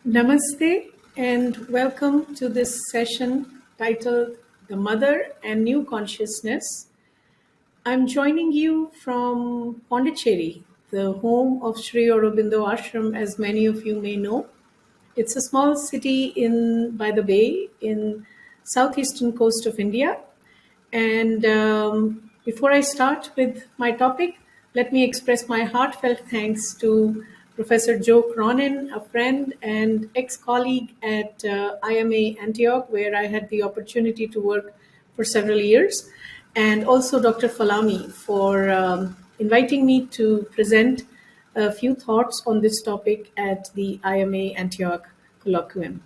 Namaste and welcome to this session titled The Mother and New Consciousness. I'm joining you from Pondicherry, the home of Sri Aurobindo Ashram, as many of you may know. It's a small city in by the bay in southeastern coast of India. And before I start with my topic, let me express my heartfelt thanks to Professor Joe Cronin, a friend and ex-colleague at IMA Antioch, where I had the opportunity to work for several years, and also Dr. Falami for inviting me to present a few thoughts on this topic at the IMA Antioch Colloquium.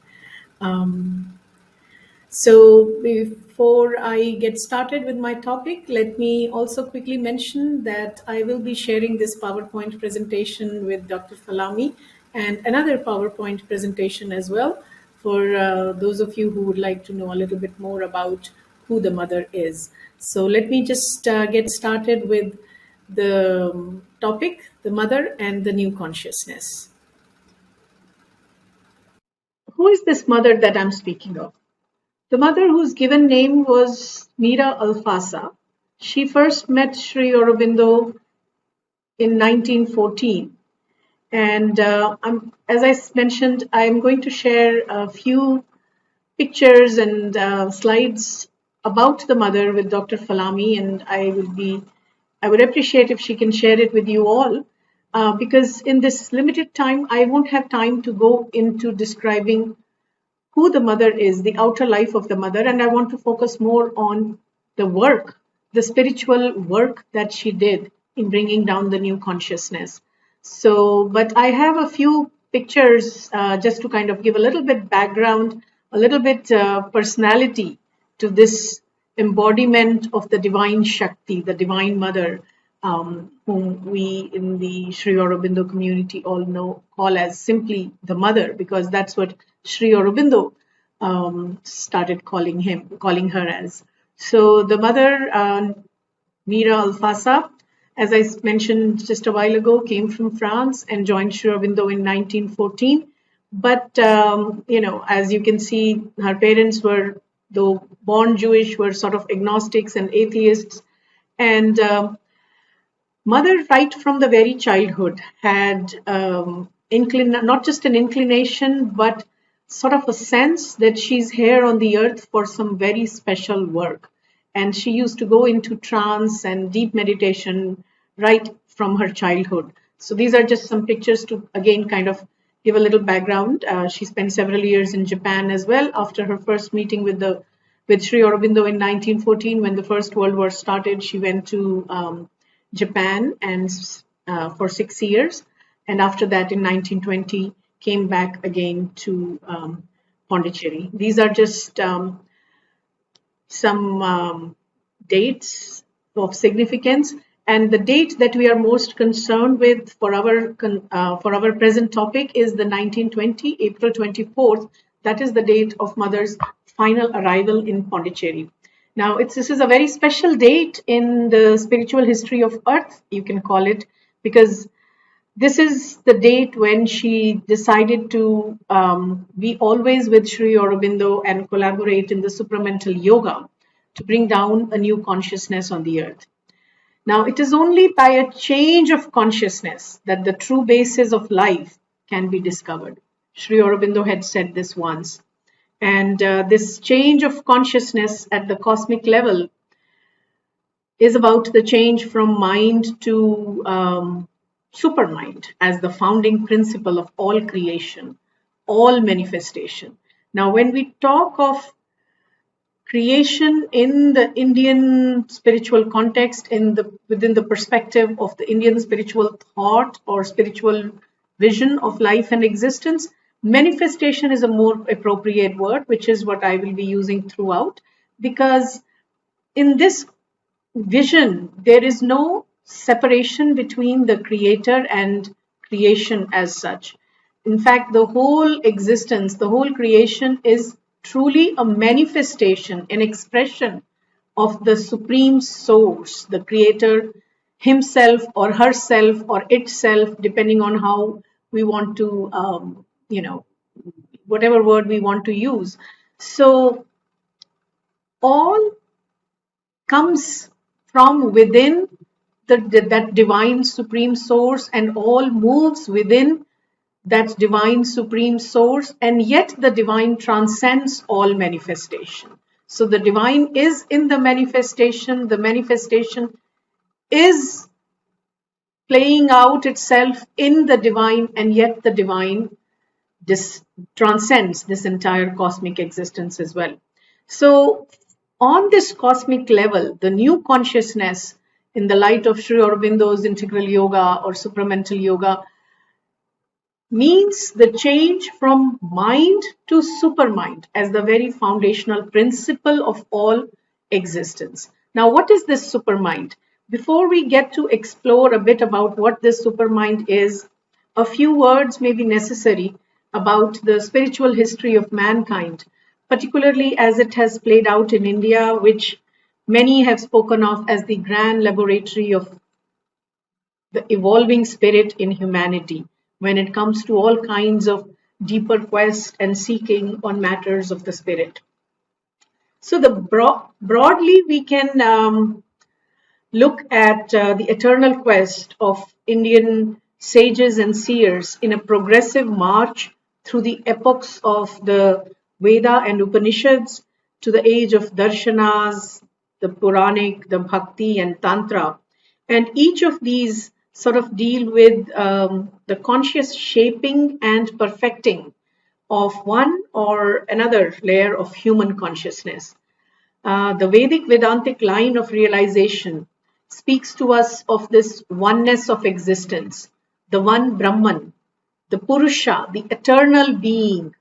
So before I get started with my topic, let me also quickly mention that I will be sharing this PowerPoint presentation with Dr. Falami and another PowerPoint presentation as well for those of you who would like to know a little bit more about who the mother is. So let me just get started with the topic, the mother and the new consciousness. Who is this mother that I'm speaking of? The mother, whose given name was Mira Alfasa, she first met Sri Aurobindo in 1914. And as I mentioned, I'm going to share a few pictures and slides about the mother with Dr. Falami, and I would appreciate if she can share it with you all, because in this limited time, I won't have time to go into describing who the mother is, the outer life of the mother, and I want to focus more on the work, the spiritual work that she did in bringing down the new consciousness. So, but I have a few pictures just to kind of give a little bit background, a little bit personality to this embodiment of the Divine Shakti, the Divine Mother, whom we in the Sri Aurobindo community all call as simply the Mother, because that's what Sri Aurobindo started calling her as. So the mother, Mira Alfasa, as I mentioned just a while ago, came from France and joined Sri Aurobindo in 1914. But as you can see, her parents were, though born Jewish, were sort of agnostics and atheists, and mother, right from the very childhood, had not just an inclination, but sort of a sense that she's here on the earth for some very special work. And she used to go into trance and deep meditation right from her childhood. So these are just some pictures to, again, kind of give a little background. She spent several years in Japan as well after her first meeting with Sri Aurobindo in 1914. When the First World War started, she went to Japan and for 6 years. And after that, in 1920, came back again to Pondicherry. These are just some dates of significance. And the date that we are most concerned with for our present topic is the 1920, April 24th. That is the date of Mother's final arrival in Pondicherry. Now, this is a very special date in the spiritual history of Earth, you can call it, because this is the date when she decided to be always with Sri Aurobindo and collaborate in the supramental yoga to bring down a new consciousness on the earth. Now, it is only by a change of consciousness that the true basis of life can be discovered. Sri Aurobindo had said this once. And this change of consciousness at the cosmic level is about the change from mind to supermind as the founding principle of all creation, all manifestation. Now, when we talk of creation in the Indian spiritual context, within the perspective of the Indian spiritual thought or spiritual vision of life and existence, manifestation is a more appropriate word, which is what I will be using throughout, because in this vision, there is no separation between the creator and creation as such. In fact, the whole existence, the whole creation is truly a manifestation, an expression of the supreme source, the creator himself or herself or itself, depending on how we want to, whatever word we want to use. So all comes from within that divine supreme source, and all moves within that divine supreme source, and yet the divine transcends all manifestation. So the divine is in the manifestation is playing out itself in the divine, and yet the divine transcends this entire cosmic existence as well. So on this cosmic level, the new consciousness in the light of Sri Aurobindo's integral yoga or supramental yoga means the change from mind to supermind as the very foundational principle of all existence. Now, what is this supermind? Before we get to explore a bit about what this supermind is, a few words may be necessary about the spiritual history of mankind, particularly as it has played out in India, which many have spoken of as the grand laboratory of the evolving spirit in humanity when it comes to all kinds of deeper quest and seeking on matters of the spirit. So broadly, we can look at the eternal quest of Indian sages and seers in a progressive march through the epochs of the Veda and Upanishads to the age of darshanas, the Puranic, the Bhakti and Tantra. And each of these sort of deal with the conscious shaping and perfecting of one or another layer of human consciousness. The Vedic Vedantic line of realization speaks to us of this oneness of existence, the one Brahman, the Purusha, the eternal being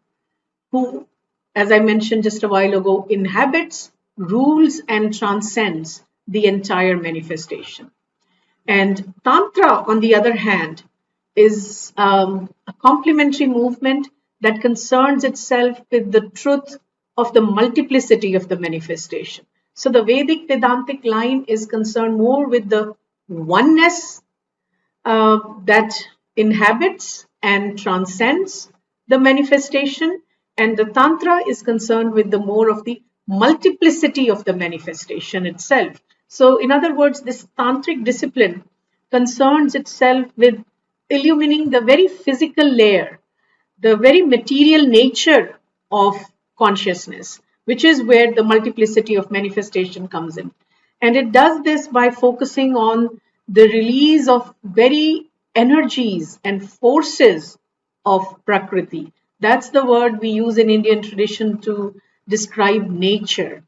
who, as I mentioned just a while ago, inhabits, rules, and transcends the entire manifestation. And Tantra, on the other hand, is a complementary movement that concerns itself with the truth of the multiplicity of the manifestation. So the Vedic Vedantic line is concerned more with the oneness that inhabits and transcends the manifestation, and the Tantra is concerned with the more of the multiplicity of the manifestation itself. So in other words, this tantric discipline concerns itself with illumining the very physical layer, the very material nature of consciousness, which is where the multiplicity of manifestation comes in. And it does this by focusing on the release of very energies and forces of Prakriti. That's the word we use in Indian tradition to describe nature.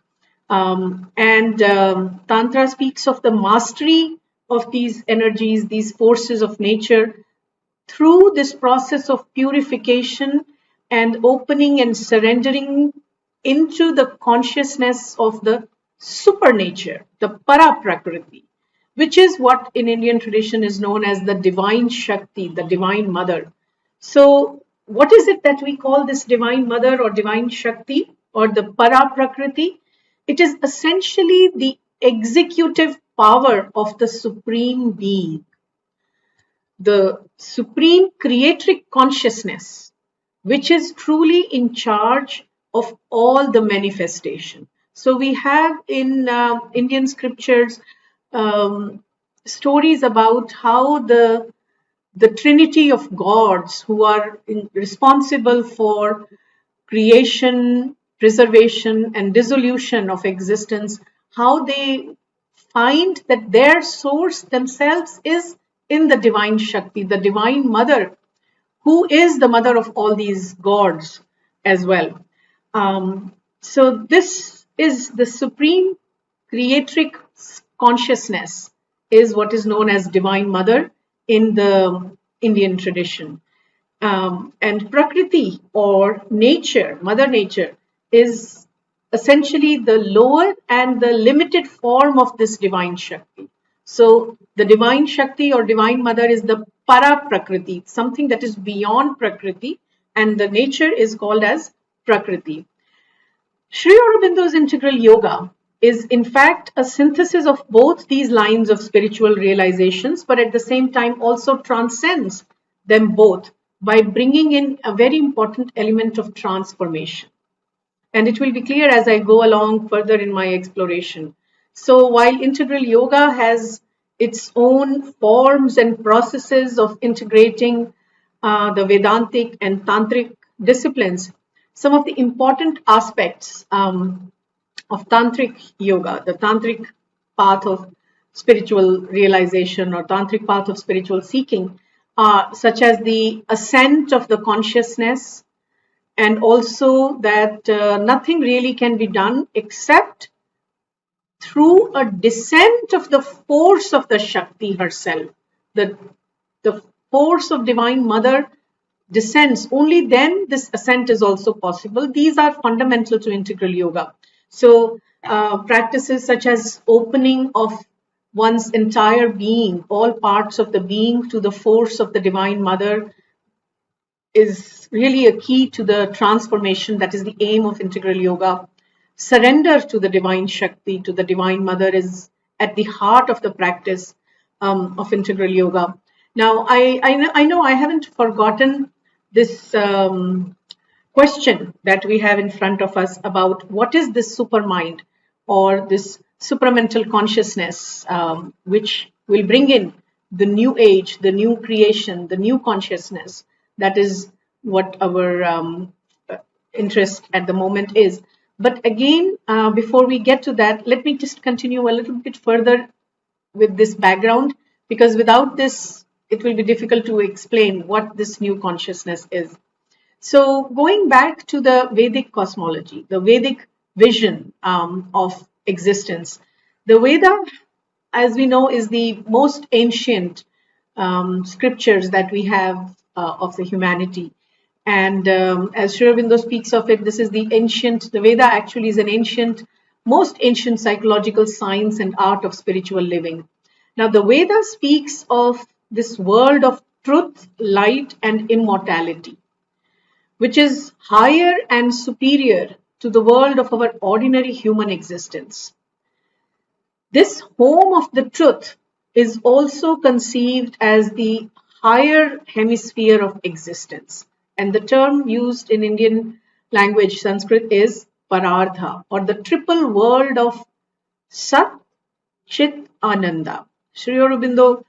Tantra speaks of the mastery of these energies, these forces of nature, through this process of purification and opening and surrendering into the consciousness of the supernature, the para prakriti, which is what in Indian tradition is known as the Divine Shakti, the Divine Mother. So what is it that we call this Divine Mother or Divine Shakti or the para prakriti? It is essentially the executive power of the Supreme Being, the Supreme Creatoric Consciousness, which is truly in charge of all the manifestation. So we have in Indian scriptures stories about how the Trinity of gods who are responsible for creation, preservation, and dissolution of existence, how they find that their source themselves is in the Divine Shakti, the Divine Mother, who is the mother of all these gods as well. So this is the supreme creatoric consciousness is what is known as Divine Mother in the Indian tradition. And Prakriti or nature, Mother Nature, is essentially the lower and the limited form of this Divine Shakti. So the Divine Shakti or Divine Mother is the para Prakriti, something that is beyond Prakriti, and the nature is called as Prakriti. Sri Aurobindo's integral yoga is in fact a synthesis of both these lines of spiritual realizations, but at the same time also transcends them both by bringing in a very important element of transformation. And it will be clear as I go along further in my exploration. So while integral yoga has its own forms and processes of integrating the Vedantic and Tantric disciplines, some of the important aspects of Tantric yoga, the Tantric path of spiritual realization or Tantric path of spiritual seeking, such as the ascent of the consciousness, and also that nothing really can be done except through a descent of the force of the Shakti herself. The force of Divine Mother descends. Only then this ascent is also possible. These are fundamental to integral yoga. So practices such as opening of one's entire being, all parts of the being, to the force of the Divine Mother is really a key to the transformation that is the aim of integral yoga. Surrender to the Divine Shakti, to the Divine Mother, is at the heart of the practice of integral yoga. Now, I know I haven't forgotten this question that we have in front of us about what is this supermind or this supramental consciousness, which will bring in the new age, the new creation, the new consciousness. That is what our interest at the moment is. But again, before we get to that, let me just continue a little bit further with this background, because without this, it will be difficult to explain what this new consciousness is. So going back to the Vedic cosmology, the Vedic vision of existence, the Veda, as we know, is the most ancient scriptures that we have of the humanity. And as Aurobindo speaks of it, this is the Veda actually is an most ancient psychological science and art of spiritual living. Now, the Veda speaks of this world of truth, light, and immortality, which is higher and superior to the world of our ordinary human existence. This home of the truth is also conceived as the higher hemisphere of existence. And the term used in Indian language, Sanskrit, is Parardha, or the triple world of Sat, Chit, Ananda. Sri Aurobindo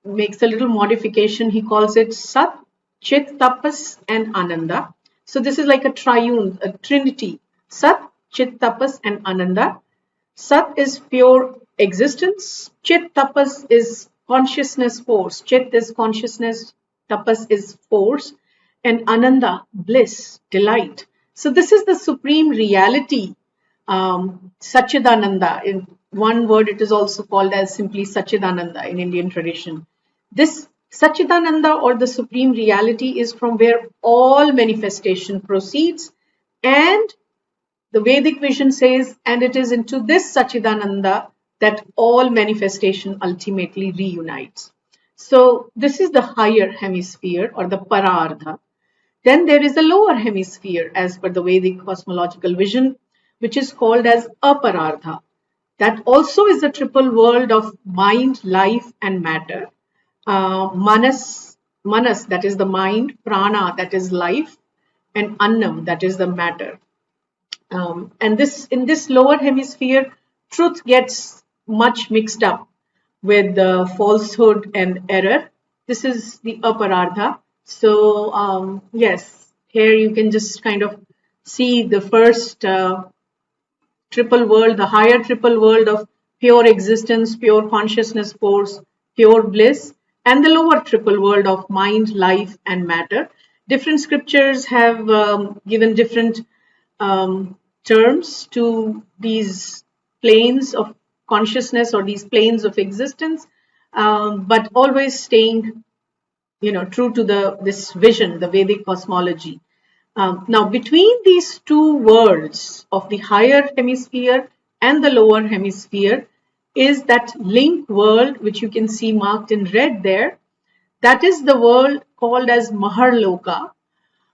makes a little modification. He calls it Sat, Chit, Tapas, and Ananda. So this is like a triune, a trinity. Sat, Chit, Tapas, and Ananda. Sat is pure existence. Chit, Tapas is consciousness force. Chit is consciousness. Tapas is force, and Ananda, bliss, delight. So this is the supreme reality, Satchidananda. In one word, it is also called as simply Satchidananda in Indian tradition. This Satchidananda, or the supreme reality, is from where all manifestation proceeds, and the Vedic vision says, and it is into this Satchidananda that all manifestation ultimately reunites. So this is the higher hemisphere, or the Parardha. Then there is a lower hemisphere as per the Vedic cosmological vision, which is called as Aparardha. That also is a triple world of mind, life, and matter. Manas, that is the mind, Prana, that is life, and Annam, that is the matter. And in this lower hemisphere, truth gets much mixed up with falsehood and error. This is the Aparardha. So yes, here you can just kind of see the first triple world, the higher triple world of pure existence, pure consciousness force, pure bliss, and the lower triple world of mind, life, and matter. Different scriptures have given different terms to these planes of consciousness or these planes of existence, but always staying, true to this vision, the Vedic cosmology. Now, between these two worlds of the higher hemisphere and the lower hemisphere is that link world, which you can see marked in red there. That is the world called as Maharloka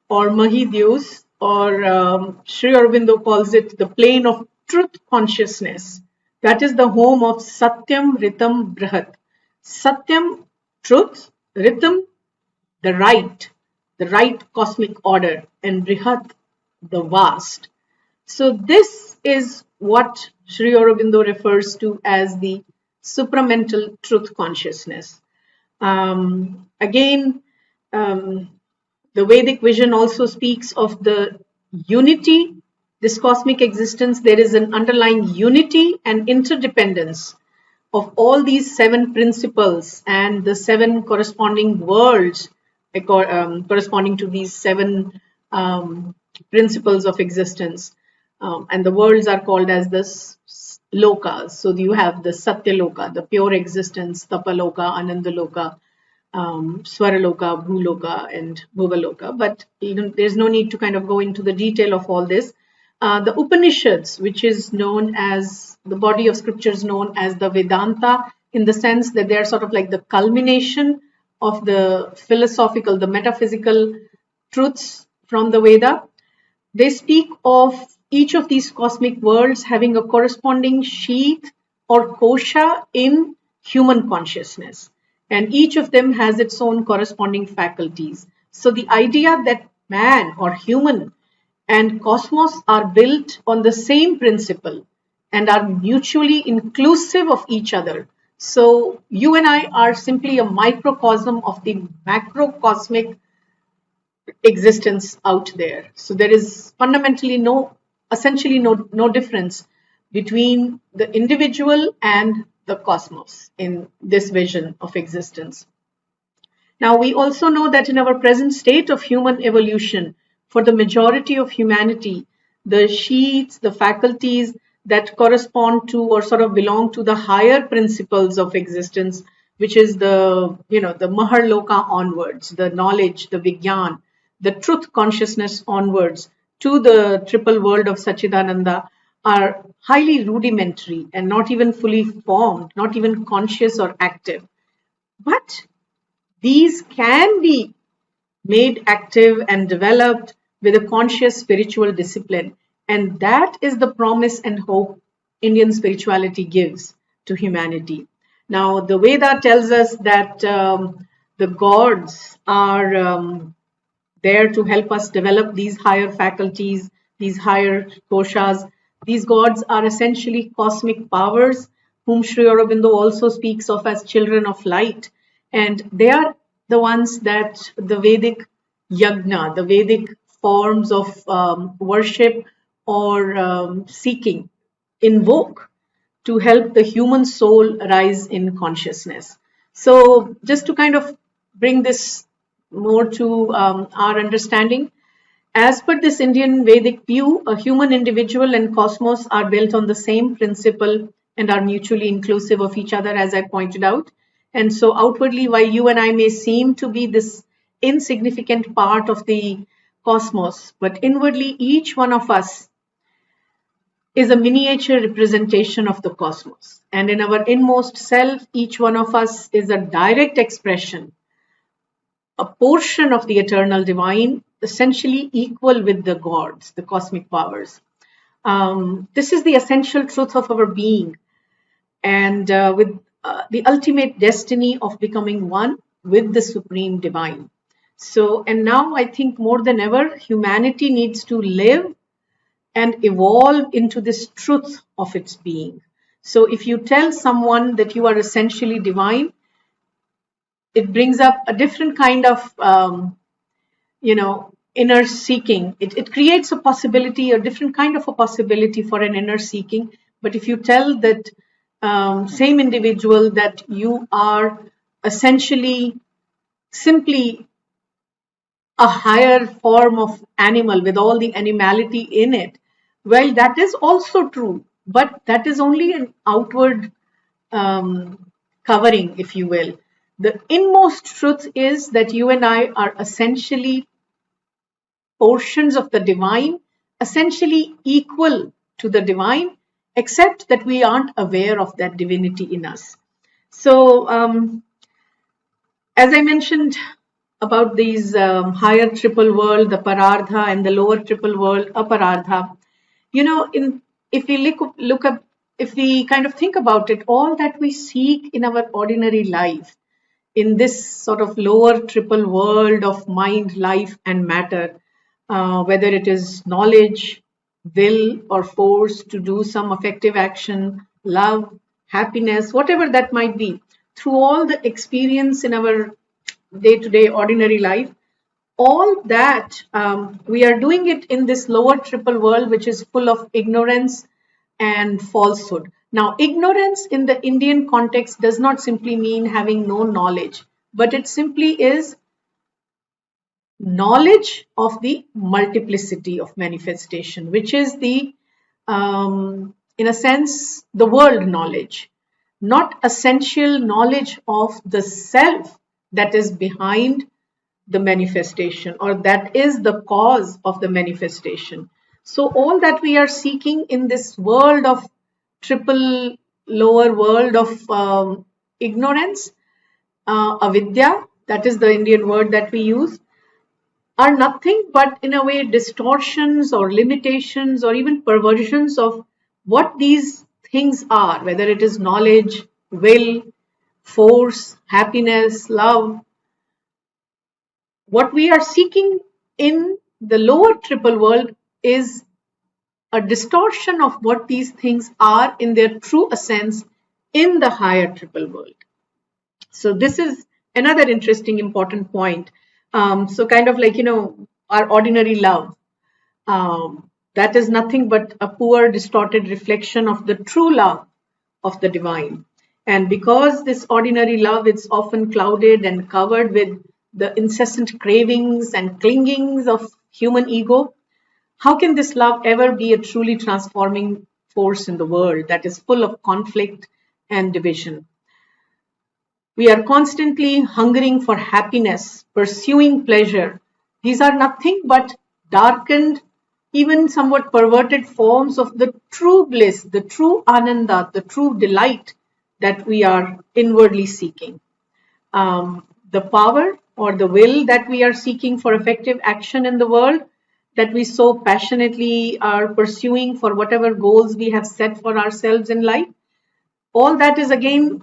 or Mahidyus, or Sri Aurobindo calls it the plane of truth consciousness. That is the home of Satyam, Ritam, Brihat. Satyam, truth, Ritam, the right cosmic order, and Brihat, the vast. So this is what Sri Aurobindo refers to as the supramental truth consciousness. Again, the Vedic vision also speaks of the unity, this cosmic existence. There is an underlying unity and interdependence of all these seven principles and the seven corresponding worlds corresponding to these seven principles of existence. And the worlds are called as the lokas. So you have the Satya Loka, the pure existence, Tapaloka, Anandaloka, Swaraloka, Bhuloka, and Bhuvaloka. But there's no need to kind of go into the detail of all this. The Upanishads, which is known as the body of scriptures known as the Vedanta, in the sense that they are sort of like the culmination of the philosophical, the metaphysical truths from the Veda. They speak of each of these cosmic worlds having a corresponding sheath or kosha in human consciousness. And each of them has its own corresponding faculties. So the idea that man or human and cosmos are built on the same principle and are mutually inclusive of each other. So you and I are simply a microcosm of the macrocosmic existence out there. So there is fundamentally essentially no difference between the individual and the cosmos in this vision of existence. Now, we also know that in our present state of human evolution, for the majority of humanity, the sheaths, the faculties that correspond to or sort of belong to the higher principles of existence, which is the Maharloka onwards, the knowledge, the Vigyan, the truth consciousness onwards to the triple world of Sachidananda, are highly rudimentary and not even fully formed, not even conscious or active. But these can be made active and developed with a conscious spiritual discipline. And that is the promise and hope Indian spirituality gives to humanity. Now, the Veda tells us that the gods are there to help us develop these higher faculties, these higher koshas. These gods are essentially cosmic powers, whom Sri Aurobindo also speaks of as children of light. And they are the ones that the Vedic yagna, the Vedic forms of worship or seeking, invoke to help the human soul rise in consciousness. So just to kind of bring this more to our understanding, as per this Indian Vedic view, a human individual and cosmos are built on the same principle and are mutually inclusive of each other, as I pointed out. And so outwardly, while you and I may seem to be this insignificant part of the cosmos, but inwardly each one of us is a miniature representation of the cosmos. And in our inmost self, each one of us is a direct expression, a portion of the eternal divine, essentially equal with the gods, the cosmic powers. This is the essential truth of our being, and with the ultimate destiny of becoming one with the supreme divine. So, and now I think more than ever, humanity needs to live and evolve into this truth of its being. So if you tell someone that you are essentially divine, it brings up a different kind of, inner seeking. It creates a possibility, a different kind of a possibility for an inner seeking. But if you tell that same individual that you are essentially simply a higher form of animal with all the animality in it, well, that is also true, but that is only an outward covering, if you will. The inmost truth is that you and I are essentially portions of the divine, essentially equal to the divine, except that we aren't aware of that divinity in us. So, as I mentioned about these higher triple world, the Parardha, and the lower triple world, Aparardha, if we kind of think about it, all that we seek in our ordinary life in this sort of lower triple world of mind, life, and matter, whether it is knowledge, will, or force to do some effective action, love, happiness, whatever that might be, through all the experience in our day to day ordinary life, all that we are doing it in this lower triple world, which is full of ignorance and falsehood. Now, ignorance in the Indian context does not simply mean having no knowledge, but it simply is knowledge of the multiplicity of manifestation, which is the, in a sense, the world knowledge, not essential knowledge of the self that is behind the manifestation, or that is the cause of the manifestation. So all that we are seeking in this world of triple lower world of ignorance, avidya, that is the Indian word that we use, are nothing but in a way distortions or limitations or even perversions of what these things are, whether it is knowledge, will, force, happiness, love. What we are seeking in the lower triple world is a distortion of what these things are in their true essence in the higher triple world. So this is another interesting, important point. So kind of like, our ordinary love, that is nothing but a poor, distorted reflection of the true love of the divine. And because this ordinary love is often clouded and covered with the incessant cravings and clingings of human ego, how can this love ever be a truly transforming force in the world that is full of conflict and division? We are constantly hungering for happiness, pursuing pleasure. These are nothing but darkened, even somewhat perverted forms of the true bliss, the true ananda, the true delight that we are inwardly seeking. The power or the will that we are seeking for effective action in the world, that we so passionately are pursuing for whatever goals we have set for ourselves in life, all that is again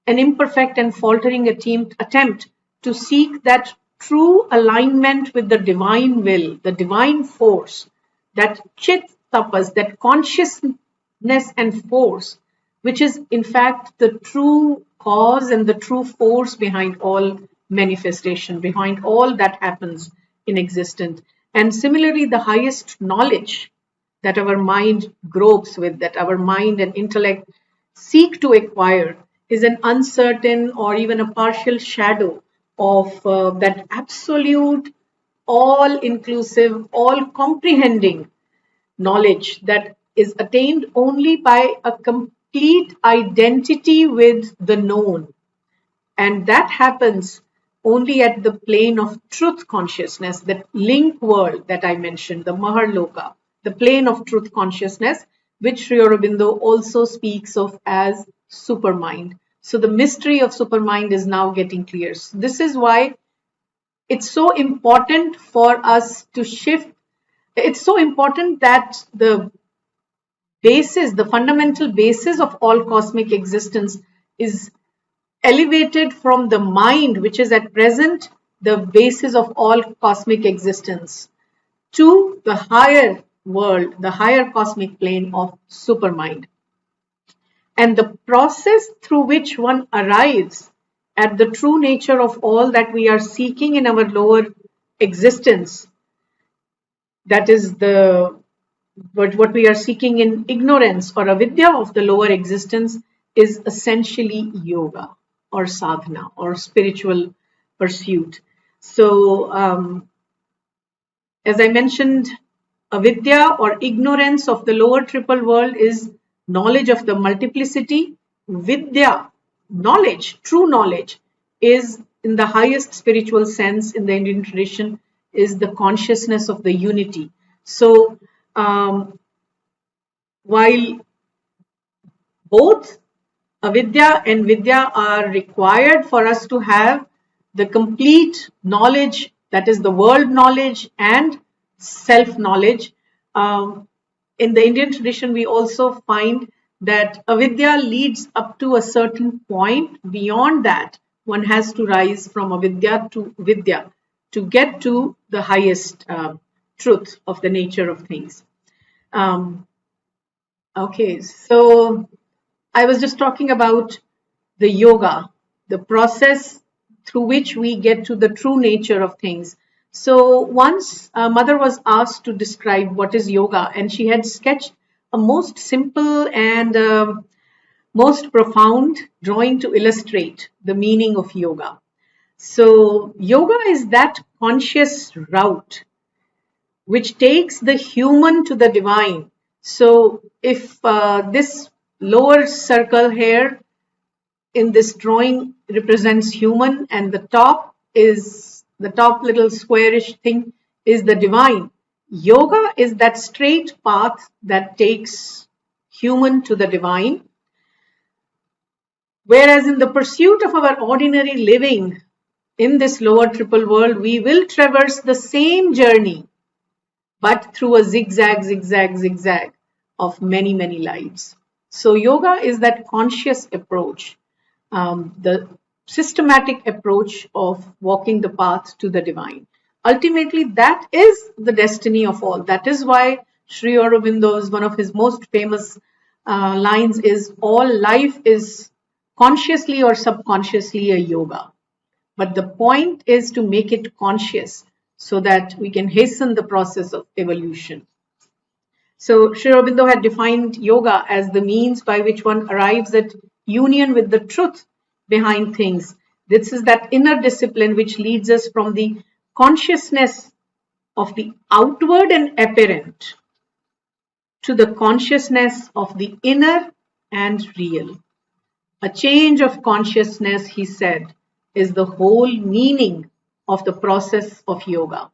an imperfect and faltering attempt to seek that true alignment with the divine will, the divine force, that chit tapas, that consciousness and force, which is in fact the true cause and the true force behind all manifestation, behind all that happens in existence. And similarly, the highest knowledge that our mind gropes with, that our mind and intellect seek to acquire, is an uncertain or even a partial shadow of that absolute, all inclusive, all comprehending knowledge that is attained only by a complete identity with the known. And that happens only at the plane of truth consciousness, that link world that I mentioned, the Maharloka, the plane of truth consciousness, which Sri Aurobindo also speaks of as supermind. So the mystery of supermind is now getting clear. So this is why it's so important for us to shift. It's so important that the basis, the fundamental basis of all cosmic existence is elevated from the mind, which is at present the basis of all cosmic existence, to the higher world, the higher cosmic plane of supermind. And the process through which one arrives at the true nature of all that we are seeking in our lower existence, that is what we are seeking in ignorance or avidya of the lower existence, is essentially yoga or sadhana or spiritual pursuit. So, as I mentioned, avidya or ignorance of the lower triple world is knowledge of the multiplicity. Vidya, knowledge, true knowledge, is in the highest spiritual sense in the Indian tradition, is the consciousness of the unity. So, while both avidya and vidya are required for us to have the complete knowledge, that is the world knowledge and self knowledge, in the Indian tradition we also find that avidya leads up to a certain point. Beyond that, One has to rise from avidya to vidya to get to the highest truth of the nature of things. Okay, so I was just talking about the yoga, the process through which we get to the true nature of things. So once Mother was asked to describe what is yoga, and she had sketched a most simple and most profound drawing to illustrate the meaning of yoga. So yoga is that conscious route which takes the human to the divine. So if this lower circle here in this drawing represents human, and the top little squarish thing is the divine. Yoga is that straight path that takes human to the divine. Whereas in the pursuit of our ordinary living in this lower triple world, we will traverse the same journey, but through a zigzag, zigzag, zigzag of many, many lives. So yoga is that conscious approach, the systematic approach of walking the path to the divine. Ultimately, that is the destiny of all. That is why Sri Aurobindo's one of his most famous lines is, all life is consciously or subconsciously a yoga. But the point is to make it conscious so that we can hasten the process of evolution. So Sri Aurobindo had defined yoga as the means by which one arrives at union with the truth behind things. This is that inner discipline which leads us from the consciousness of the outward and apparent to the consciousness of the inner and real. A change of consciousness, he said, is the whole meaning of the process of yoga.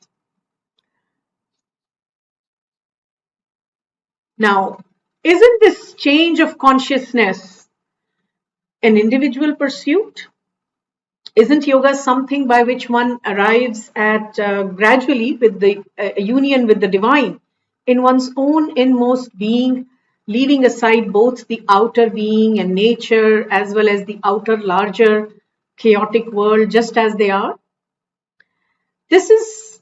Now, isn't this change of consciousness an individual pursuit? Isn't yoga something by which one arrives at gradually with the union with the divine in one's own inmost being, leaving aside both the outer being and nature as well as the outer larger chaotic world just as they are? This is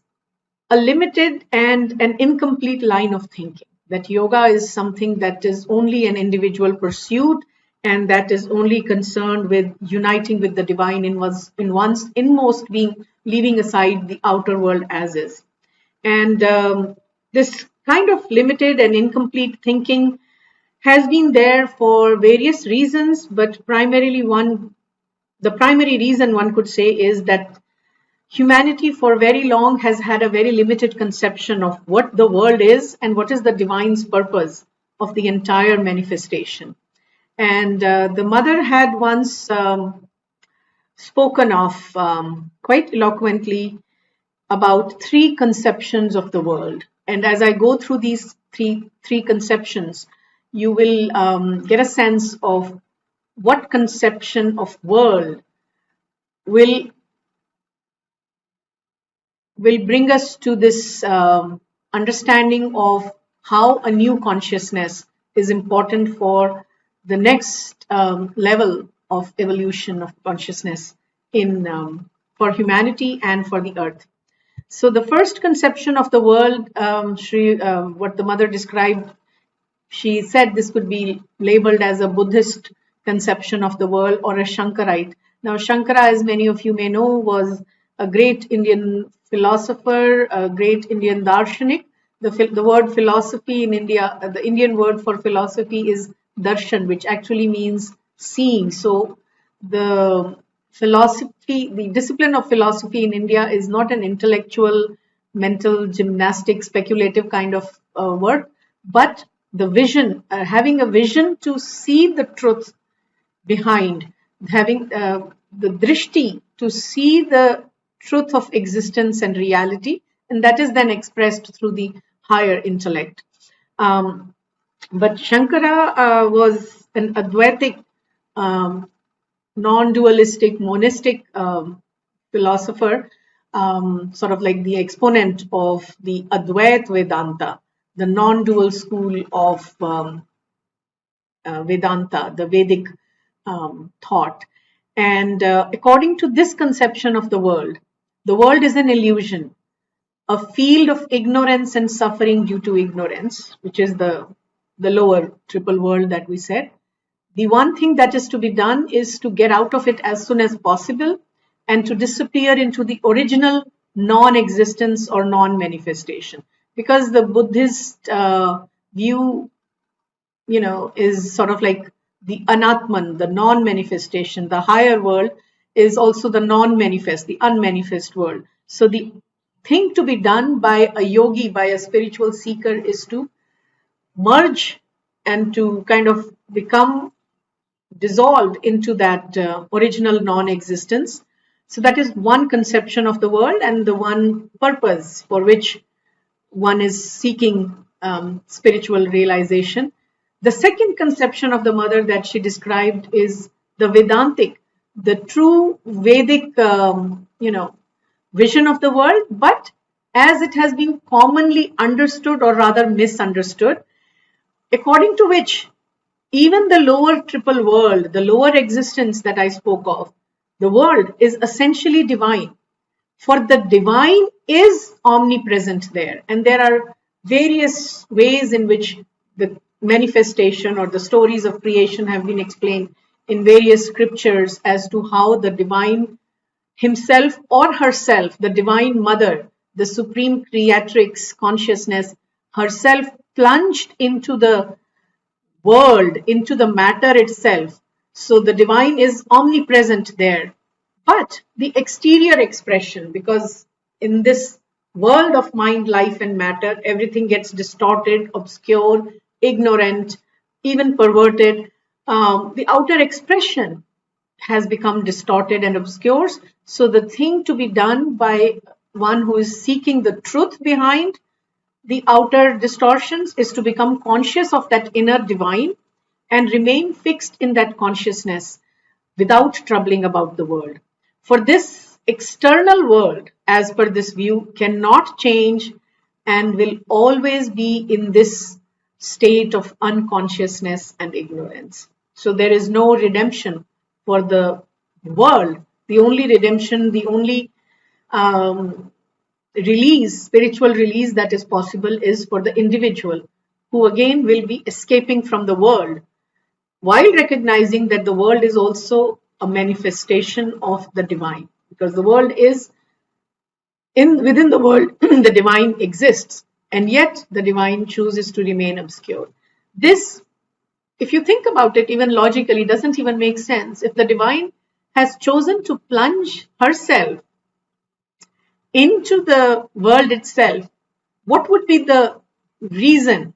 a limited and an incomplete line of thinking, that yoga is something that is only an individual pursuit and that is only concerned with uniting with the divine in one's inmost being, leaving aside the outer world as is. And this kind of limited and incomplete thinking has been there for various reasons, but the primary reason one could say is that humanity for very long has had a very limited conception of what the world is and what is the divine's purpose of the entire manifestation. And the mother had once spoken of quite eloquently about three conceptions of the world. And as I go through these three conceptions, you will get a sense of what conception of world will bring us to this understanding of how a new consciousness is important for the next level of evolution of consciousness for humanity and for the earth. So the first conception of the world, what the mother described, she said this could be labeled as a Buddhist conception of the world or a Shankarite. Now, Shankara, as many of you may know, was a great Indian philosopher, a great Indian darshanik. The word philosophy in India, the Indian word for philosophy is darshan, which actually means seeing. So the discipline of philosophy in India is not an intellectual, mental, gymnastic, speculative kind of work, but the vision, having a vision to see the truth behind, having the drishti to see the truth of existence and reality, and that is then expressed through the higher intellect. But Shankara was an Advaitic, non-dualistic, monistic philosopher, sort of like the exponent of the Advait Vedanta, the non-dual school of Vedanta, the Vedic thought. And according to this conception of the world is an illusion, a field of ignorance and suffering due to ignorance, which is the lower triple world that we said. The one thing that is to be done is to get out of it as soon as possible and to disappear into the original non-existence or non-manifestation. Because the Buddhist view, is sort of like the anatman, the non-manifestation. The higher world is also the non-manifest, the unmanifest world. So the thing to be done by a yogi, by a spiritual seeker, is to merge and to kind of become dissolved into that original non-existence. So that is one conception of the world and the one purpose for which one is seeking spiritual realization. The second conception of the mother that she described is the Vedantic, the true Vedic, vision of the world, but as it has been commonly understood or rather misunderstood, according to which even the lower triple world, the lower existence that I spoke of, the world is essentially divine. For the divine is omnipresent there. And there are various ways in which the manifestation or the stories of creation have been explained in various scriptures as to how the divine himself or herself, the divine mother, the supreme creatrix consciousness herself plunged into the world, into the matter itself. So the divine is omnipresent there. But the exterior expression, because in this world of mind, life and matter, everything gets distorted, obscure, ignorant, even perverted. The outer expression has become distorted and obscure. So the thing to be done by one who is seeking the truth behind the outer distortions is to become conscious of that inner divine and remain fixed in that consciousness without troubling about the world. For this external world, as per this view, cannot change and will always be in this state of unconsciousness and ignorance. So there is no redemption for the world. The only redemption, the only release, spiritual release that is possible is for the individual, who again will be escaping from the world while recognizing that the world is also a manifestation of the divine, because the world is within the world the divine exists, and yet the divine chooses to remain obscure. This, if you think about it even logically, doesn't even make sense. If the divine has chosen to plunge herself into the world itself, what would be the reason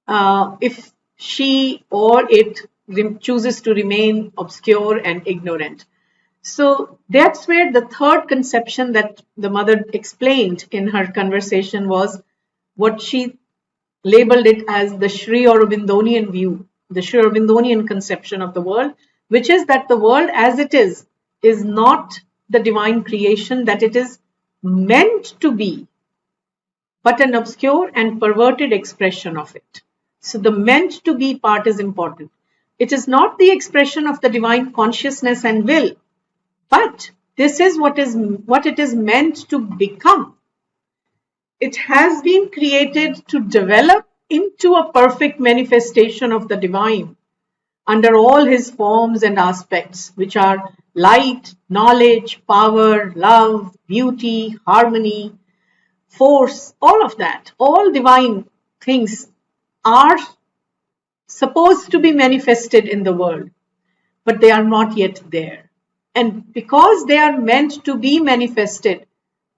if she or it chooses to remain obscure and ignorant? So that's where the third conception that the mother explained in her conversation was what she labeled it as the Sri Aurobindonian view, the Sri Aurobindonian conception of the world, which is that the world as it is not the divine creation that it is meant to be, but an obscure and perverted expression of it. So the meant to be part is important. It is not the expression of the divine consciousness and will, but this is what it is meant to become. It has been created to develop into a perfect manifestation of the divine under all his forms and aspects, which are light, knowledge, power, love, beauty, harmony, force, all of that. All divine things are supposed to be manifested in the world, but they are not yet there. And because they are meant to be manifested,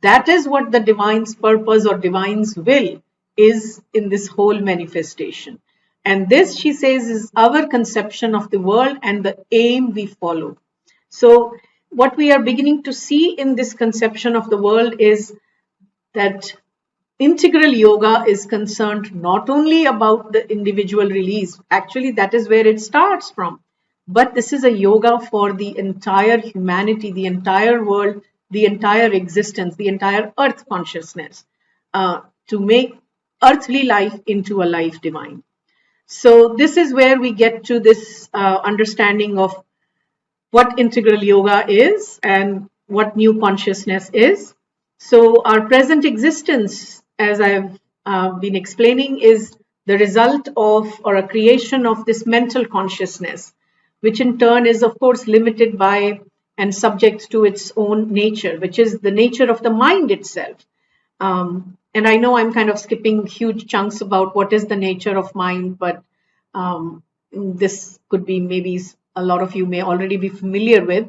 that is what the divine's purpose or divine's will is in this whole manifestation. And this, she says, is our conception of the world and the aim we follow. So what we are beginning to see in this conception of the world is that integral yoga is concerned not only about the individual release, actually that is where it starts from, but this is a yoga for the entire humanity, the entire world, the entire existence, the entire earth consciousness, to make earthly life into a life divine. So this is where we get to this understanding of what integral yoga is and what new consciousness is. So our present existence, as I've been explaining, is the result of or a creation of this mental consciousness, which in turn is of course limited by and subject to its own nature, which is the nature of the mind itself. And I know I'm kind of skipping huge chunks about what is the nature of mind, but this could be maybe a lot of you may already be familiar with.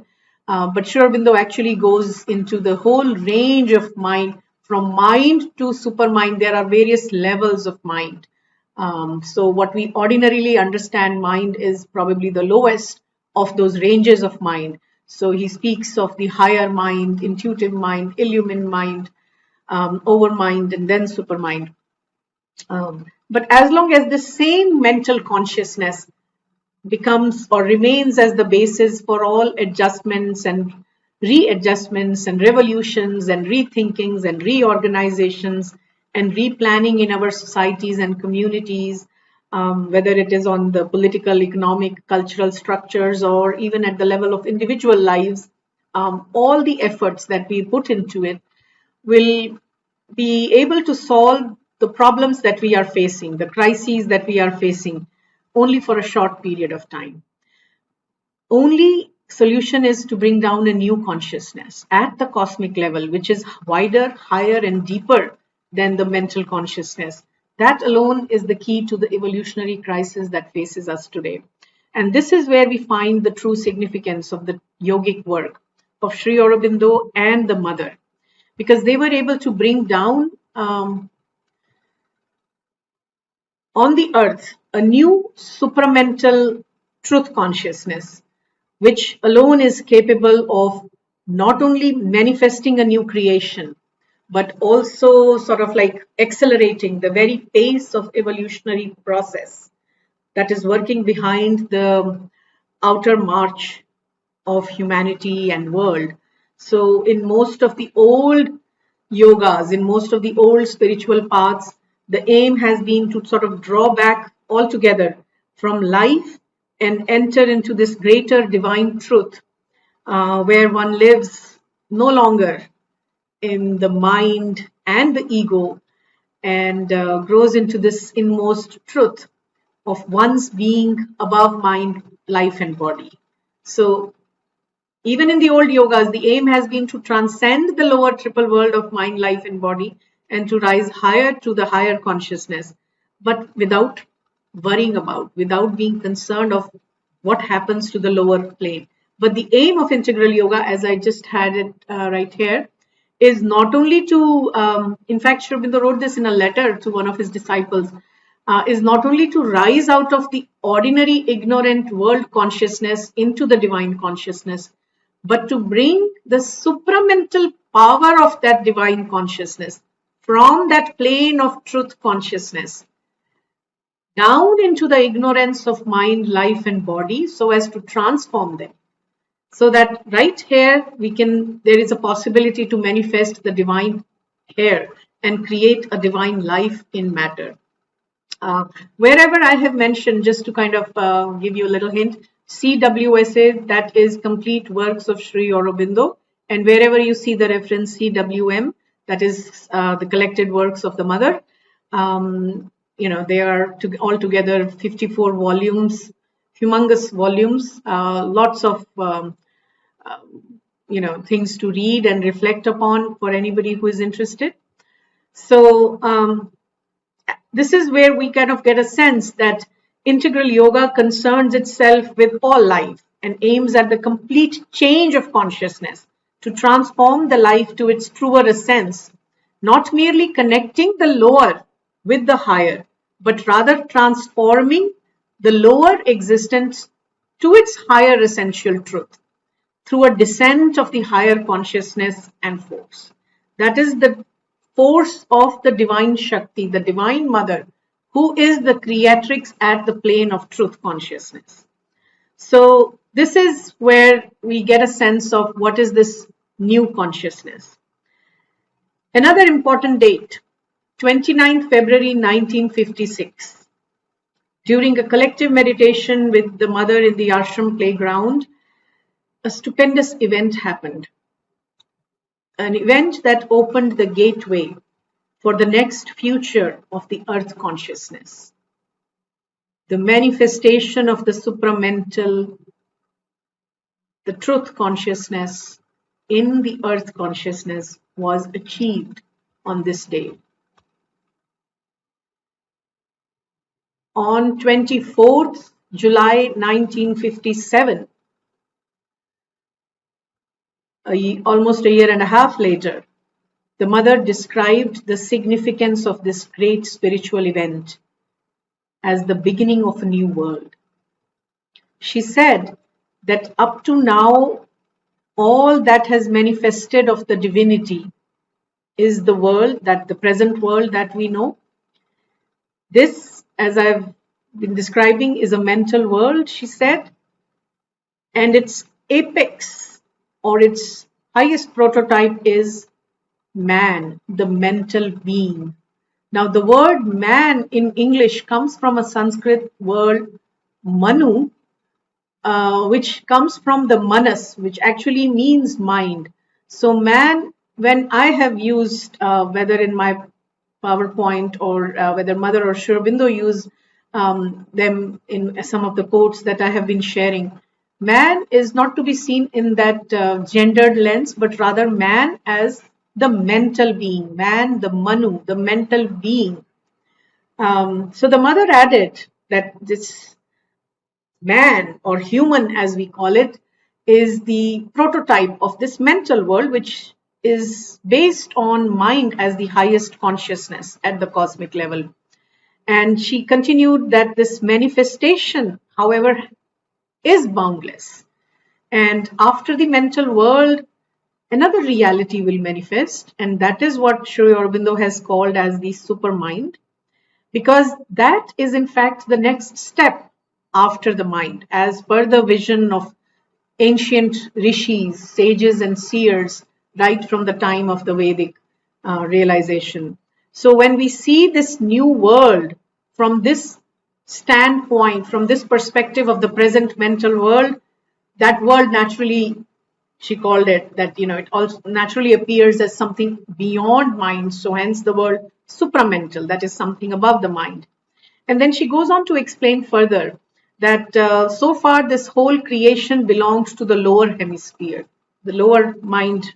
But Sri Aurobindo actually goes into the whole range of mind, from mind to supermind. There are various levels of mind. So what we ordinarily understand mind is probably the lowest of those ranges of mind. So he speaks of the higher mind, intuitive mind, illumined mind, overmind, and then supermind. But as long as the same mental consciousness becomes or remains as the basis for all adjustments and readjustments and revolutions and rethinkings and reorganizations and replanning in our societies and communities, whether it is on the political, economic, cultural structures, or even at the level of individual lives, all the efforts that we put into it will be able to solve the problems that we are facing, the crises that we are facing, only for a short period of time. Only solution is to bring down a new consciousness at the cosmic level, which is wider, higher, and deeper than the mental consciousness. That alone is the key to the evolutionary crisis that faces us today. And this is where we find the true significance of the yogic work of Sri Aurobindo and the Mother, because they were able to bring down on the earth a new supramental truth consciousness, which alone is capable of not only manifesting a new creation, but also sort of like accelerating the very pace of evolutionary process that is working behind the outer march of humanity and world. So in most of the old yogas, in most of the old spiritual paths, the aim has been to sort of draw back altogether from life and enter into this greater divine truth, where one lives no longer in the mind and the ego, and grows into this inmost truth of one's being above mind, life, and body. So even in the old yogas, the aim has been to transcend the lower triple world of mind, life, and body, and to rise higher to the higher consciousness, but without worrying about, without being concerned of what happens to the lower plane. But the aim of integral yoga, as I just had it right here, is not only to, in fact, Sri Aurobindo wrote this in a letter to one of his disciples, is not only to rise out of the ordinary ignorant world consciousness into the divine consciousness, but to bring the supramental power of that divine consciousness from that plane of truth consciousness down into the ignorance of mind, life, and body, so as to transform them. So that right here, there is a possibility to manifest the divine here and create a divine life in matter. Wherever I have mentioned, just to kind of give you a little hint, CWSA, that is complete works of Sri Aurobindo. And wherever you see the reference CWM, that is the collected works of the Mother. They are altogether 54 volumes, humongous volumes, lots of things to read and reflect upon for anybody who is interested. So this is where we kind of get a sense that integral yoga concerns itself with all life and aims at the complete change of consciousness to transform the life to its truer essence, not merely connecting the lower with the higher, but rather transforming the lower existence to its higher essential truth through a descent of the higher consciousness and force. That is the force of the Divine Shakti, the Divine Mother, who is the creatrix at the plane of truth consciousness. So this is where we get a sense of what is this new consciousness. Another important date, 29th February 1956. During a collective meditation with the Mother in the ashram playground, a stupendous event happened. An event that opened the gateway for the next future of the earth consciousness. The manifestation of the supramental, the truth consciousness in the earth consciousness was achieved on this day. On 24th July 1957, almost a year and a half later, the mother described the significance of this great spiritual event as the beginning of a new world. She said that up to now, all that has manifested of the divinity is the world, that the present world that we know. This, as I've been describing, is a mental world, she said, and its apex or its highest prototype is man, the mental being. Now, the word man in English comes from a Sanskrit word manu, which comes from the manas, which actually means mind. So man, when I have used, whether in my PowerPoint or whether Mother or Aurobindo use them in some of the quotes that I have been sharing, man is not to be seen in that gendered lens, but rather man as the mental being, man, the manu, the mental being. So the mother added that this man or human, as we call it, is the prototype of this mental world, which is based on mind as the highest consciousness at the cosmic level. And she continued that this manifestation, however, is boundless. And after the mental world, another reality will manifest, and that is what Sri Aurobindo has called as the supermind, because that is in fact the next step after the mind, as per the vision of ancient rishis, sages and seers, right from the time of the Vedic realization. So when we see this new world from this standpoint, from this perspective of the present mental world, that world naturally, she called it, that it also naturally appears as something beyond mind. So hence the word supramental, that is something above the mind. And then she goes on to explain further that so far this whole creation belongs to the lower hemisphere, the lower mind,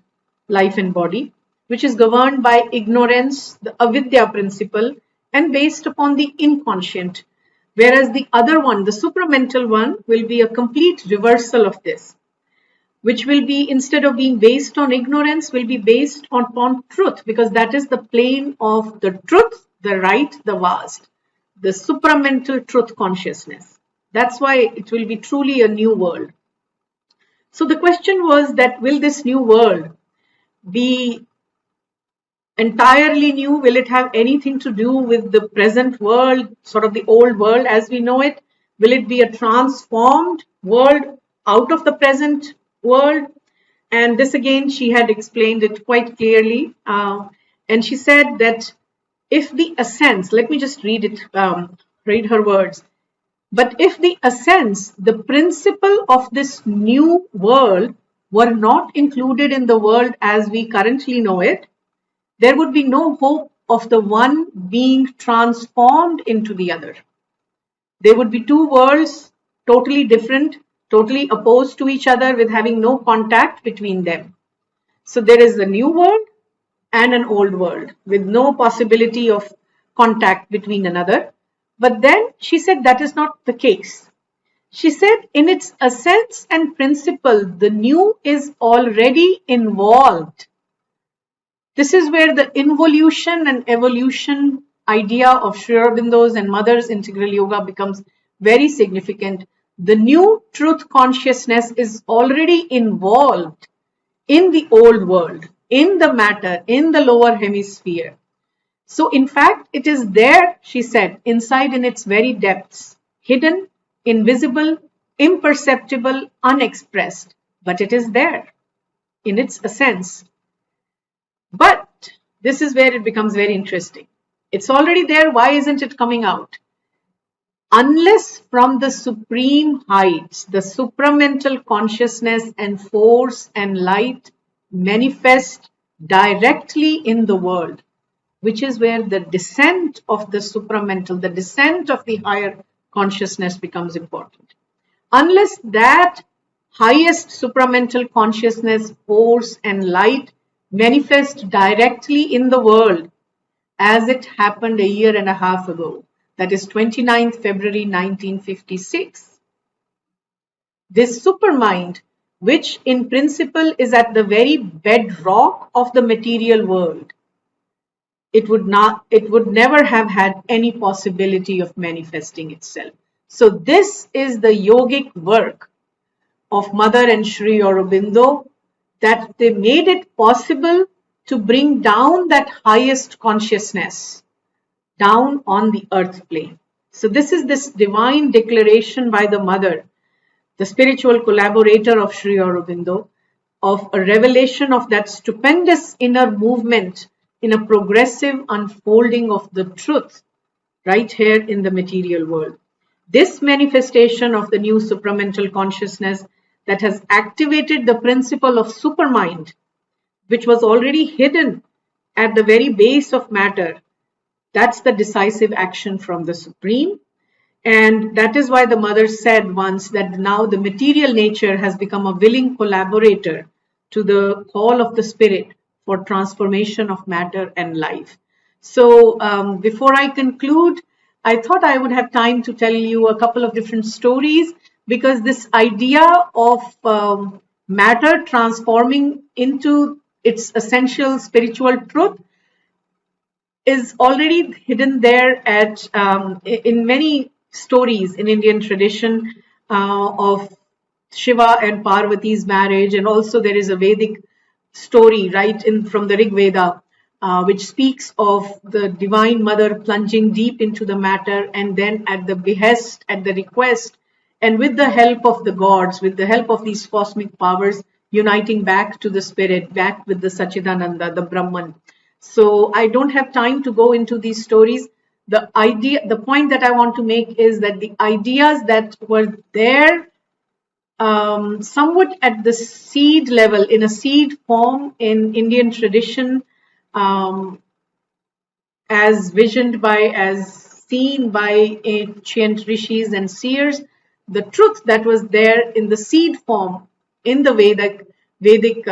life and body, which is governed by ignorance, the avidya principle, and based upon the inconscient. Whereas the other one, the supramental one, will be a complete reversal of this, which will be, instead of being based on ignorance, will be based upon truth, because that is the plane of the truth, the right, the vast, the supramental truth consciousness. That's why it will be truly a new world. So the question was that, will this new world be entirely new? Will it have anything to do with the present world, sort of the old world as we know it? Will it be a transformed world out of the present world? And this again, she had explained it quite clearly. And she said that if the essence, let me just read it, read her words. But if the essence, the principle of this new world were not included in the world as we currently know it, there would be no hope of the one being transformed into the other. There would be two worlds, totally different, totally opposed to each other, with having no contact between them. So there is a new world and an old world with no possibility of contact between another. But then she said that is not the case. She said in its essence and principle, the new is already involved. This is where the involution and evolution idea of Sri Aurobindo's and Mother's integral yoga becomes very significant. The new truth consciousness is already involved in the old world, in the matter, in the lower hemisphere. So in fact, it is there, she said, inside in its very depths, hidden, invisible, imperceptible, unexpressed, but it is there in its essence. But this is where it becomes very interesting. It's already there. Why isn't it coming out? Unless from the supreme heights, the supramental consciousness and force and light manifest directly in the world, which is where the descent of the supramental, the descent of the higher consciousness becomes important. Unless that highest supramental consciousness, force, and light manifest directly in the world, as it happened a year and a half ago, that is 29th February 1956. This supermind, which in principle is at the very bedrock of the material world, it would never have had any possibility of manifesting itself. So this is the yogic work of Mother and Sri Aurobindo, that they made it possible to bring down that highest consciousness down on the earth plane. So this is this divine declaration by the Mother, the spiritual collaborator of Sri Aurobindo, of a revelation of that stupendous inner movement in a progressive unfolding of the truth right here in the material world. This manifestation of the new supramental consciousness that has activated the principle of supermind, which was already hidden at the very base of matter, that's the decisive action from the Supreme. And that is why the Mother said once that now the material nature has become a willing collaborator to the call of the Spirit for transformation of matter and life. So before I conclude, I thought I would have time to tell you a couple of different stories, because this idea of matter transforming into its essential spiritual truth is already hidden there in many stories in Indian tradition of Shiva and Parvati's marriage, and also there is a Vedic story right from the Rig Veda, which speaks of the Divine Mother plunging deep into the matter, and then at the behest, at the request, and with the help of the gods, with the help of these cosmic powers, uniting back to the spirit, back with the Sachidananda, the Brahman. So I don't have time to go into these stories. The point that I want to make is that the ideas that were there somewhat at the seed level, in a seed form in Indian tradition, as seen by ancient rishis and seers, the truth that was there in the seed form in the Vedic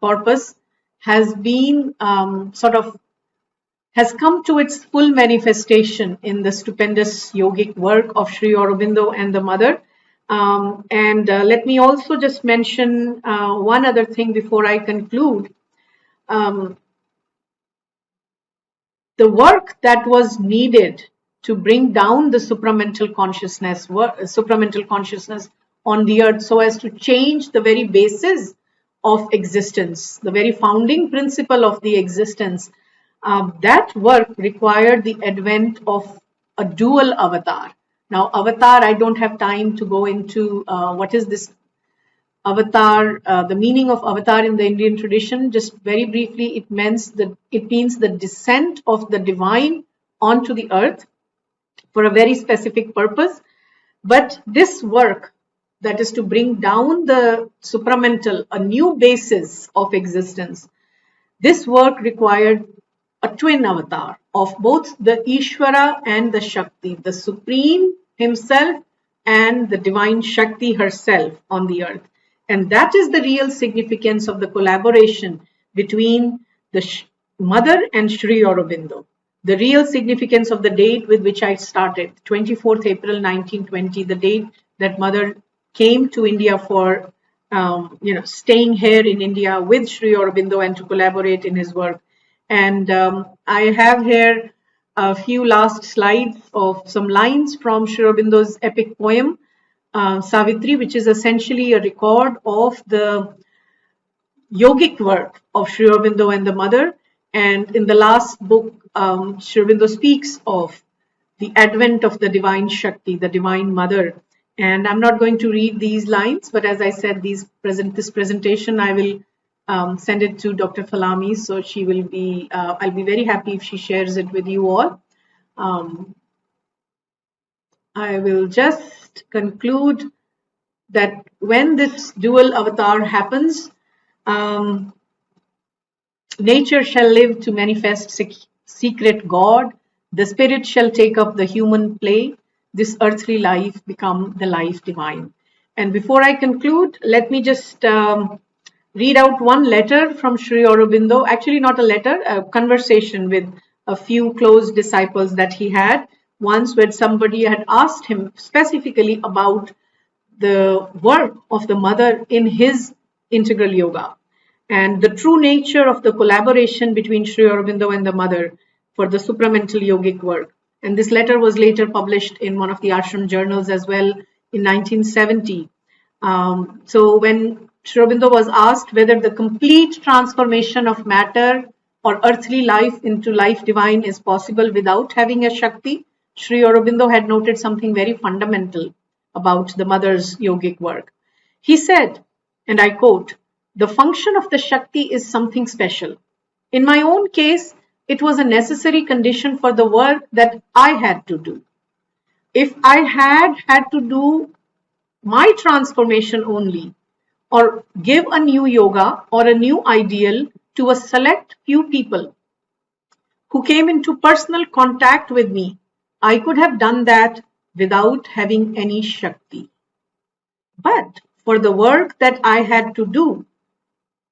corpus has been has come to its full manifestation in the stupendous yogic work of Sri Aurobindo and the Mother. Let me also just mention one other thing before I conclude. The work that was needed to bring down the supramental consciousness on the earth so as to change the very basis of existence, the very founding principle of the existence, that work required the advent of a dual avatar. Now, avatar, I don't have time to go into what is this avatar, the meaning of avatar in the Indian tradition. Just very briefly, it means the descent of the divine onto the earth for a very specific purpose. But this work, that is to bring down the supramental, a new basis of existence, this work required a twin avatar of both the Ishvara and the Shakti, the Supreme himself and the Divine Shakti herself on the earth. And that is the real significance of the collaboration between the Mother and Sri Aurobindo. The real significance of the date with which I started, 24th April 1920, the date that Mother came to India for staying here in India with Sri Aurobindo and to collaborate in his work. And I have here a few last slides of some lines from Sri Aurobindo's epic poem, Savitri, which is essentially a record of the yogic work of Sri Aurobindo and the Mother. And in the last book, Sri Aurobindo speaks of the advent of the Divine Shakti, the Divine Mother. And I'm not going to read these lines, but as I said, this presentation, I will send it to Dr. Falami, so she will be, I'll be very happy if she shares it with you all. I will just conclude that when this dual avatar happens, nature shall live to manifest secret God. The spirit shall take up the human play. This earthly life become the life divine. And before I conclude, let me just read out one letter from Sri Aurobindo. Actually, not a letter, a conversation with a few close disciples that he had once, where somebody had asked him specifically about the work of the mother in his integral yoga and the true nature of the collaboration between Sri Aurobindo and the mother for the supramental yogic work. And this letter was later published in one of the ashram journals as well in 1970. So when Sri Aurobindo was asked whether the complete transformation of matter or earthly life into life divine is possible without having a Shakti, Sri Aurobindo had noted something very fundamental about the mother's yogic work. He said, and I quote, "The function of the Shakti is something special. In my own case, it was a necessary condition for the work that I had to do. If I had to do my transformation only, or give a new yoga or a new ideal to a select few people who came into personal contact with me, I could have done that without having any Shakti. But for the work that I had to do,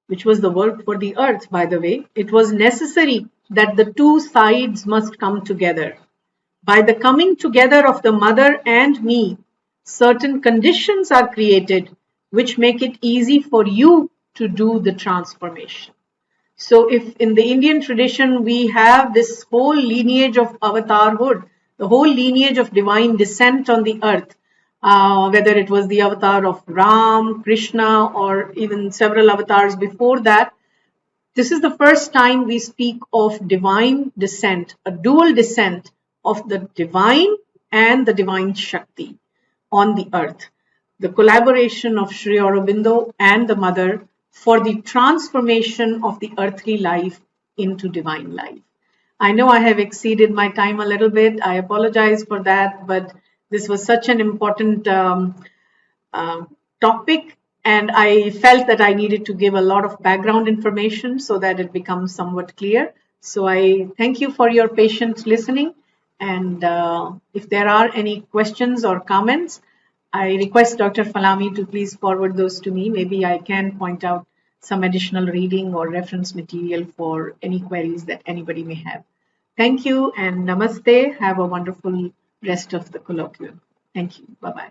which was the work for the earth, by the way, it was necessary that the two sides must come together. By the coming together of the mother and me, certain conditions are created which make it easy for you to do the transformation." So if in the Indian tradition we have this whole lineage of avatarhood, the whole lineage of divine descent on the earth, whether it was the avatar of Ram, Krishna, or even several avatars before that, this is the first time we speak of divine descent, a dual descent of the divine and the divine Shakti on the earth. The collaboration of Sri Aurobindo and the mother for the transformation of the earthly life into divine life. I know I have exceeded my time a little bit. I apologize for that, but this was such an important topic, and I felt that I needed to give a lot of background information so that it becomes somewhat clear. So I thank you for your patient listening, and if there are any questions or comments, I request Dr. Falami to please forward those to me. Maybe I can point out some additional reading or reference material for any queries that anybody may have. Thank you and namaste. Have a wonderful rest of the colloquium. Thank you. Bye-bye.